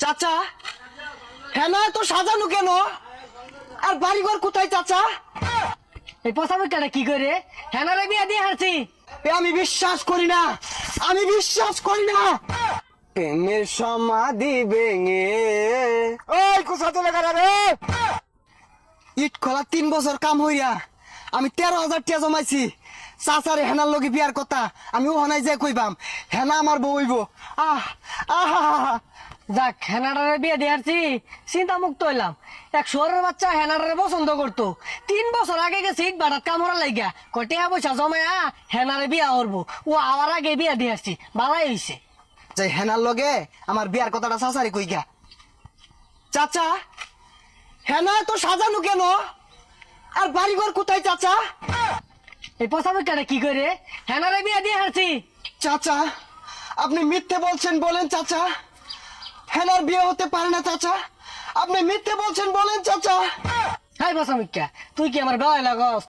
চাচা হেনা তো সাজানো কেন? আর বাড়িঘর কোথায় চাচা? এই পচামিকাটা কি করে হেনারে বিয়া দিয়ে হারছি। আমি বিশ্বাস করি না, আমি বিশ্বাস করি না। প্রেমের সমাধি ভেঙে ওই কোথা চলে গেল রে? ইট খোলা 3 বছর কাম হইয়া আমি 13,000 টাকা জমাইছি। চাচারে হেনার লগে বিয়ার কথা আমি ওখানে যে কইবাম হেনা আমার বউ হইব। আহা যাক হেনাডারে বিয়ে দিয়ে হারছি, চিন্তা মুক্ত হইলাম। এক শহরের বাচ্চা হেনাডারে পছন্দ করতো, 3 বছর আগে গেছে ইট বাটাত কামড়া লাইগা কটিয়া পয়সা জমায়া হেনারে বিয়া করবো। ও আবার আগে বিয়া দিয়ে হারছি, বালাই হইছে। যে হেনার লগে আমার বিয়ার কথাটা চাচারে কইগা। চাচা হেনা তো সাজানো কেন? আর বাড়িঘর কোথায় চাচা? এই পচামিকাটা কি করে হেনারে বিয়া দিয়ে হারছি। চাচা আপনি মিথ্যে বলছেন, বলেন চাচা। হেনার বিয়ে হতে পারে না চাচা, আপনি মিথ্যে বলছেন, বলেন চাচা। হাই পচামিকা, তুই কি আমার গায়ে লাগস?